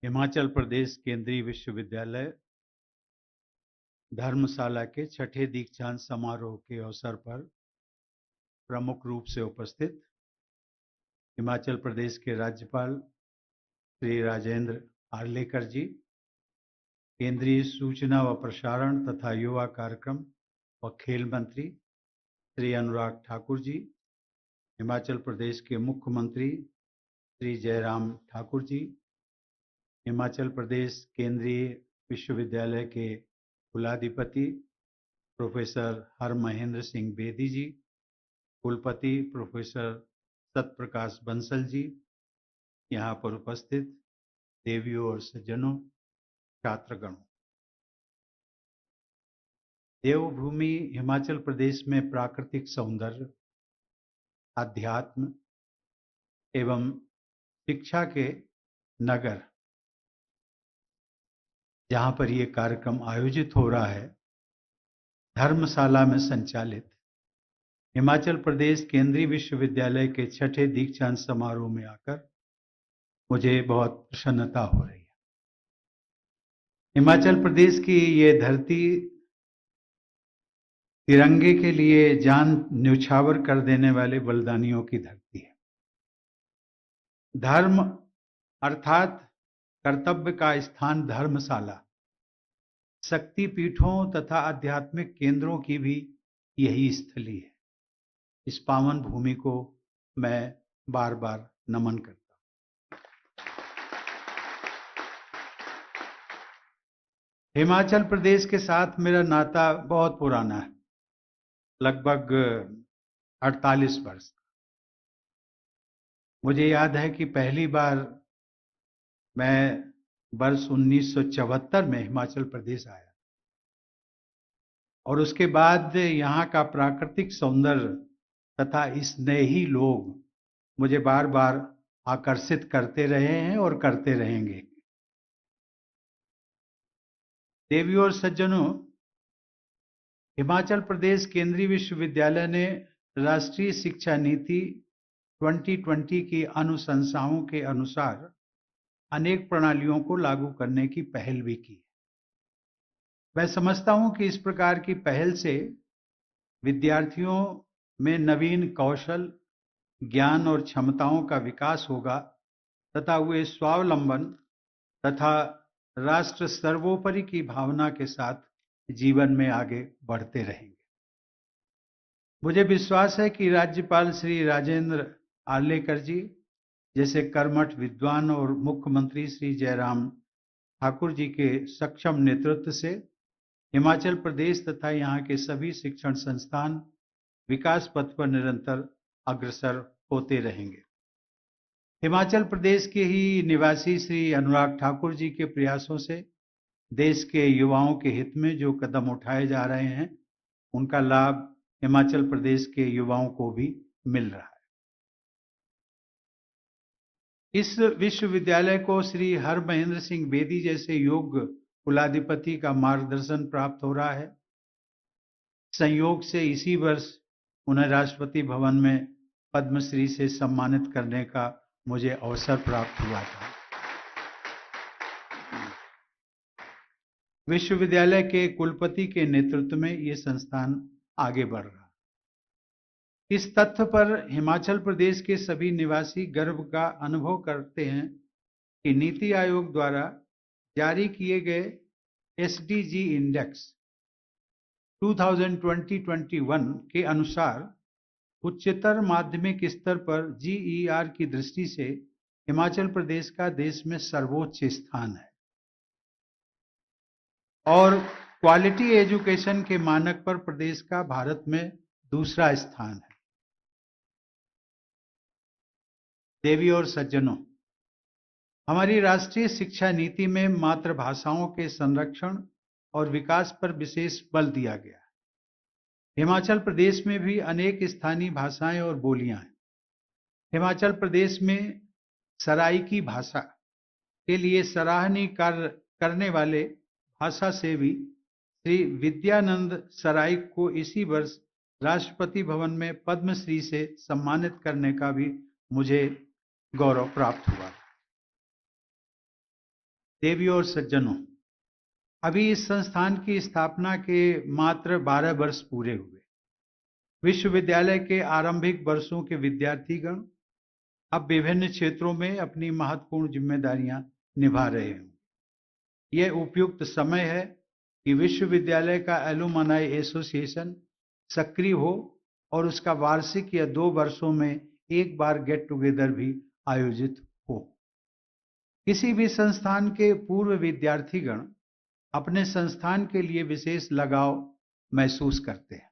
हिमाचल प्रदेश केंद्रीय विश्वविद्यालय धर्मशाला के छठे दीक्षांत समारोह के अवसर पर प्रमुख रूप से उपस्थित हिमाचल प्रदेश के राज्यपाल श्री राजेंद्र आर्लेकर जी, केंद्रीय सूचना व प्रसारण तथा युवा कार्यक्रम व खेल मंत्री श्री अनुराग ठाकुर जी, हिमाचल प्रदेश के मुख्यमंत्री श्री जयराम ठाकुर जी, हिमाचल प्रदेश केंद्रीय विश्वविद्यालय के कुलाधिपति प्रोफेसर हरमहेंद्र सिंह बेदी जी, कुलपति प्रोफेसर सतप्रकाश बंसल जी, यहाँ पर उपस्थित देवियों और सज्जनों, छात्रगणों। देवभूमि हिमाचल प्रदेश में प्राकृतिक सौंदर्य, अध्यात्म एवं शिक्षा के नगर, जहां पर यह कार्यक्रम आयोजित हो रहा है, धर्मशाला में संचालित हिमाचल प्रदेश केंद्रीय विश्वविद्यालय के छठे दीक्षांत समारोह में आकर मुझे बहुत प्रसन्नता हो रही है। हिमाचल प्रदेश की ये धरती तिरंगे के लिए जान न्यौछावर कर देने वाले बलिदानियों की धरती है। धर्म अर्थात कर्तव्य का स्थान धर्मशाला, शक्ति पीठों तथा आध्यात्मिक केंद्रों की भी यही स्थली है। इस पावन भूमि को मैं बार बार नमन करता हूं। हिमाचल प्रदेश के साथ मेरा नाता बहुत पुराना है, लगभग 48 वर्ष। मुझे याद है कि पहली बार मैं वर्ष 1974 में हिमाचल प्रदेश आया और उसके बाद यहाँ का प्राकृतिक सौंदर्य तथा स्नेही लोग मुझे बार बार आकर्षित करते रहे हैं और करते रहेंगे। देवियों और सज्जनों, हिमाचल प्रदेश केंद्रीय विश्वविद्यालय ने राष्ट्रीय शिक्षा नीति 2020 की अनुशंसाओं के अनुसार अनेक प्रणालियों को लागू करने की पहल भी की। मैं समझता हूं कि इस प्रकार की पहल से विद्यार्थियों में नवीन कौशल, ज्ञान और क्षमताओं का विकास होगा तथा वे स्वावलंबन तथा राष्ट्र सर्वोपरि की भावना के साथ जीवन में आगे बढ़ते रहेंगे। मुझे विश्वास है कि राज्यपाल श्री राजेंद्र आर्लेकर जी जैसे कर्मठ विद्वान और मुख्यमंत्री श्री जयराम ठाकुर जी के सक्षम नेतृत्व से हिमाचल प्रदेश तथा यहाँ के सभी शिक्षण संस्थान विकास पथ पर निरंतर अग्रसर होते रहेंगे। हिमाचल प्रदेश के ही निवासी श्री अनुराग ठाकुर जी के प्रयासों से देश के युवाओं के हित में जो कदम उठाए जा रहे हैं, उनका लाभ हिमाचल प्रदेश के युवाओं को भी मिल रहा है। इस विश्वविद्यालय को श्री हरमहेंद्र सिंह बेदी जैसे योग्य कुलाधिपति का मार्गदर्शन प्राप्त हो रहा है। संयोग से इसी वर्ष उन्हें राष्ट्रपति भवन में पद्मश्री से सम्मानित करने का मुझे अवसर प्राप्त हुआ था। विश्वविद्यालय के कुलपति के नेतृत्व में ये संस्थान आगे बढ़ रहा है। इस तथ्य पर हिमाचल प्रदेश के सभी निवासी गर्व का अनुभव करते हैं कि नीति आयोग द्वारा जारी किए गए एसडीजी इंडेक्स 2020-21 के अनुसार उच्चतर माध्यमिक स्तर पर जीईआर की दृष्टि से हिमाचल प्रदेश का देश में सर्वोच्च स्थान है और क्वालिटी एजुकेशन के मानक पर प्रदेश का भारत में दूसरा स्थान है। देवियों और सज्जनों, हमारी राष्ट्रीय शिक्षा नीति में मातृभाषाओं के संरक्षण और विकास पर विशेष बल दिया गया है। हिमाचल प्रदेश में भी अनेक स्थानीय भाषाएं और बोलियां हैं। हिमाचल प्रदेश में सराइकी भाषा के लिए सराहनीय कार्य करने वाले भाषा सेवी श्री विद्यानंद सराइक को इसी वर्ष राष्ट्रपति भवन में पद्मश्री से सम्मानित करने का भी मुझे गौरव प्राप्त हुआ। देवियों और सज्जनों, अभी इस संस्थान की स्थापना के मात्र 12 वर्ष पूरे हुए। विश्वविद्यालय के आरंभिक वर्षों के विद्यार्थीगण अब विभिन्न क्षेत्रों में अपनी महत्वपूर्ण जिम्मेदारियां निभा रहे हैं। यह उपयुक्त समय है कि विश्वविद्यालय का एलुमनाई एसोसिएशन सक्रिय हो और उसका वार्षिक या 2 वर्षों में एक बार गेट टुगेदर भी आयोजित हो। किसी भी संस्थान के पूर्व विद्यार्थीगण अपने संस्थान के लिए विशेष लगाव महसूस करते हैं।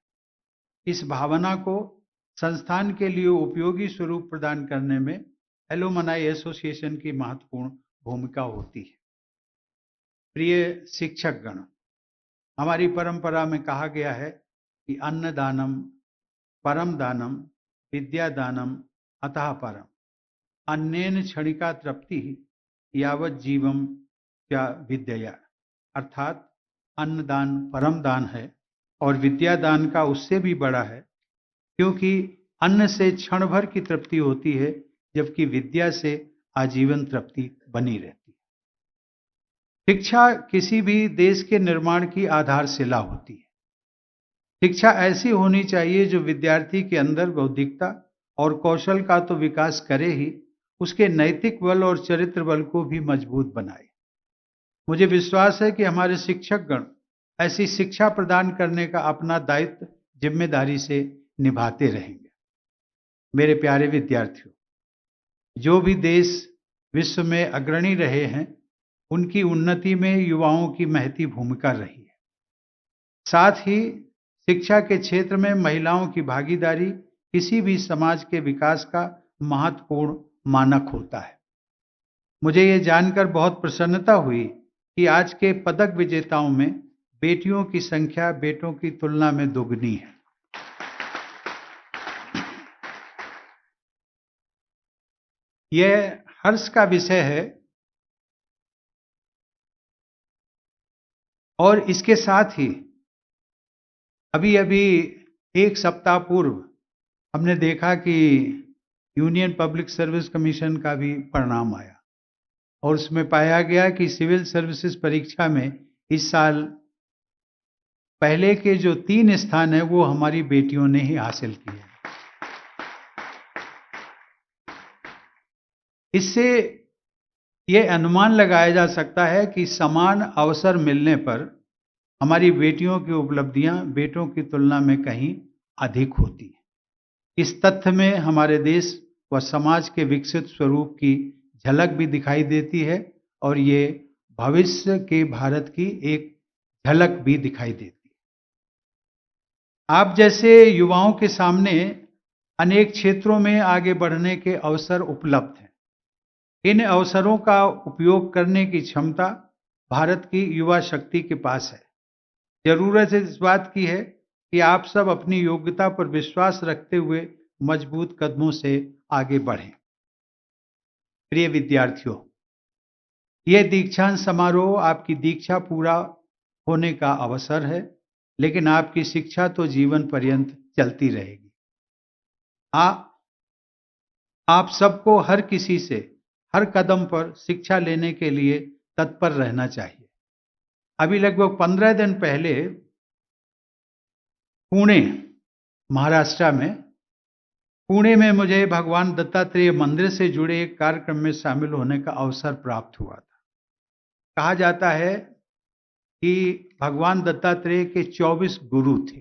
इस भावना को संस्थान के लिए उपयोगी स्वरूप प्रदान करने में एलुमनाई एसोसिएशन की महत्वपूर्ण भूमिका होती है। प्रिय शिक्षकगण, हमारी परंपरा में कहा गया है कि अन्नदानम परम दानम विद्यादानम अतः परम, अन्नेन क्षणिका तृप्ति यावत जीवम क्या विद्या, अर्थात अन्नदान परम दान है और विद्यादान का उससे भी बड़ा है, क्योंकि अन्न से क्षण भर की तृप्ति होती है जबकि विद्या से आजीवन तृप्ति बनी रहती है। शिक्षा किसी भी देश के निर्माण की आधारशिला होती है। शिक्षा ऐसी होनी चाहिए जो विद्यार्थी के अंदर बौद्धिकता और कौशल का तो विकास करे ही, उसके नैतिक बल और चरित्र बल को भी मजबूत बनाए। मुझे विश्वास है कि हमारे शिक्षकगण ऐसी शिक्षा प्रदान करने का अपना दायित्व जिम्मेदारी से निभाते रहेंगे। मेरे प्यारे विद्यार्थियों, जो भी देश विश्व में अग्रणी रहे हैं, उनकी उन्नति में युवाओं की महती भूमिका रही है। साथ ही शिक्षा के क्षेत्र में महिलाओं की भागीदारी किसी भी समाज के विकास का महत्वपूर्ण मानक होता है। मुझे ये जानकर बहुत प्रसन्नता हुई कि आज के पदक विजेताओं में बेटियों की संख्या बेटों की तुलना में दोगुनी है। यह हर्ष का विषय है और इसके साथ ही अभी अभी एक सप्ताह पूर्व हमने देखा कि यूनियन पब्लिक सर्विस कमीशन का भी परिणाम आया और उसमें पाया गया कि सिविल सर्विसेज परीक्षा में इस साल पहले के जो 3 स्थान है वो हमारी बेटियों ने ही हासिल किए। इससे ये अनुमान लगाया जा सकता है कि समान अवसर मिलने पर हमारी बेटियों की उपलब्धियां बेटों की तुलना में कहीं अधिक होती हैं। इस तथ्य में हमारे देश व समाज के विकसित स्वरूप की झलक भी दिखाई देती है और ये भविष्य के भारत की एक झलक भी दिखाई देती है। आप जैसे युवाओं के सामने अनेक क्षेत्रों में आगे बढ़ने के अवसर उपलब्ध हैं। इन अवसरों का उपयोग करने की क्षमता भारत की युवा शक्ति के पास है। जरूरत इस बात की है कि आप सब अपनी योग्यता पर विश्वास रखते हुए मजबूत कदमों से आगे बढ़ें। प्रिय विद्यार्थियों, यह दीक्षांत समारोह आपकी दीक्षा पूरा होने का अवसर है, लेकिन आपकी शिक्षा तो जीवन पर्यंत चलती रहेगी। आप सबको हर किसी से हर कदम पर शिक्षा लेने के लिए तत्पर रहना चाहिए। अभी लगभग 15 दिन पहले पुणे, महाराष्ट्र में मुझे भगवान दत्तात्रेय मंदिर से जुड़े एक कार्यक्रम में शामिल होने का अवसर प्राप्त हुआ था। कहा जाता है कि भगवान दत्तात्रेय के 24 गुरु थे।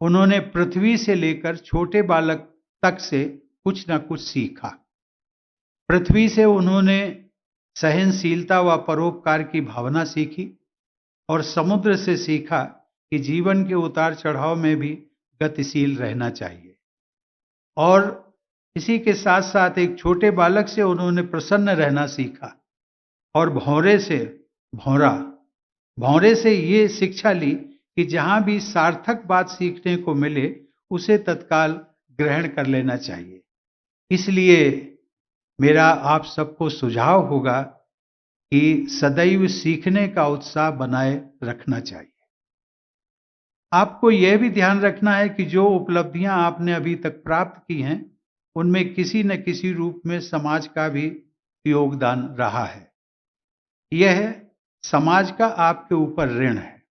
उन्होंने पृथ्वी से लेकर छोटे बालक तक से कुछ न कुछ सीखा। पृथ्वी से उन्होंने सहनशीलता व परोपकार की भावना सीखी और समुद्र से सीखा कि जीवन के उतार चढ़ाव में भी गतिशील रहना चाहिए। और इसी के साथ साथ एक छोटे बालक से उन्होंने प्रसन्न रहना सीखा और भौरे से ये शिक्षा ली कि जहां भी सार्थक बात सीखने को मिले उसे तत्काल ग्रहण कर लेना चाहिए। इसलिए मेरा आप सबको सुझाव होगा कि सदैव सीखने का उत्साह बनाए रखना चाहिए। आपको यह भी ध्यान रखना है कि जो उपलब्धियां आपने अभी तक प्राप्त की हैं, उनमें किसी न किसी रूप में समाज का भी योगदान रहा है। यह समाज का आपके ऊपर ऋण है।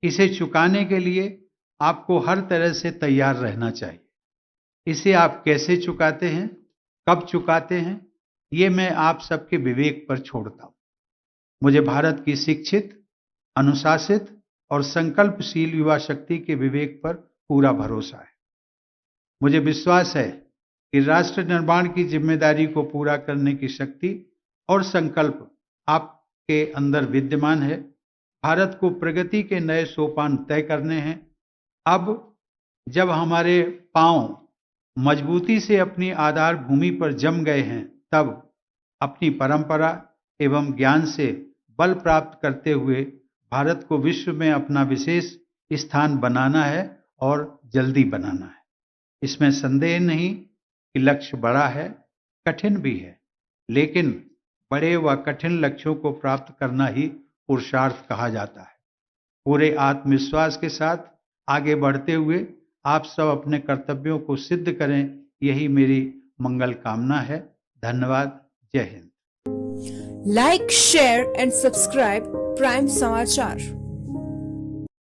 इसे चुकाने के लिए आपको हर तरह से तैयार रहना चाहिए। इसे आप कैसे चुकाते हैं, कब चुकाते हैं, ये मैं आप सबके विवेक पर छोड़ता हूं। मुझे भारत की शिक्षित, अनुशासित और संकल्पशील युवा शक्ति के विवेक पर पूरा भरोसा है। मुझे विश्वास है कि राष्ट्र निर्माण की जिम्मेदारी को पूरा करने की शक्ति और संकल्प आपके अंदर विद्यमान है। भारत को प्रगति के नए सोपान तय करने हैं। अब जब हमारे पांव मजबूती से अपनी आधार भूमि पर जम गए हैं, तब अपनी परंपरा एवं ज्ञान से बल प्राप्त करते हुए भारत को विश्व में अपना विशेष स्थान बनाना है और जल्दी बनाना है। इसमें संदेह नहीं कि लक्ष्य बड़ा है, कठिन भी है, लेकिन बड़े व कठिन लक्ष्यों को प्राप्त करना ही पुरुषार्थ कहा जाता है। पूरे आत्मविश्वास के साथ आगे बढ़ते हुए आप सब अपने कर्तव्यों को सिद्ध करें, यही मेरी मंगल कामना है। धन्यवाद। जय Hind. Like, share and subscribe prime समाचार।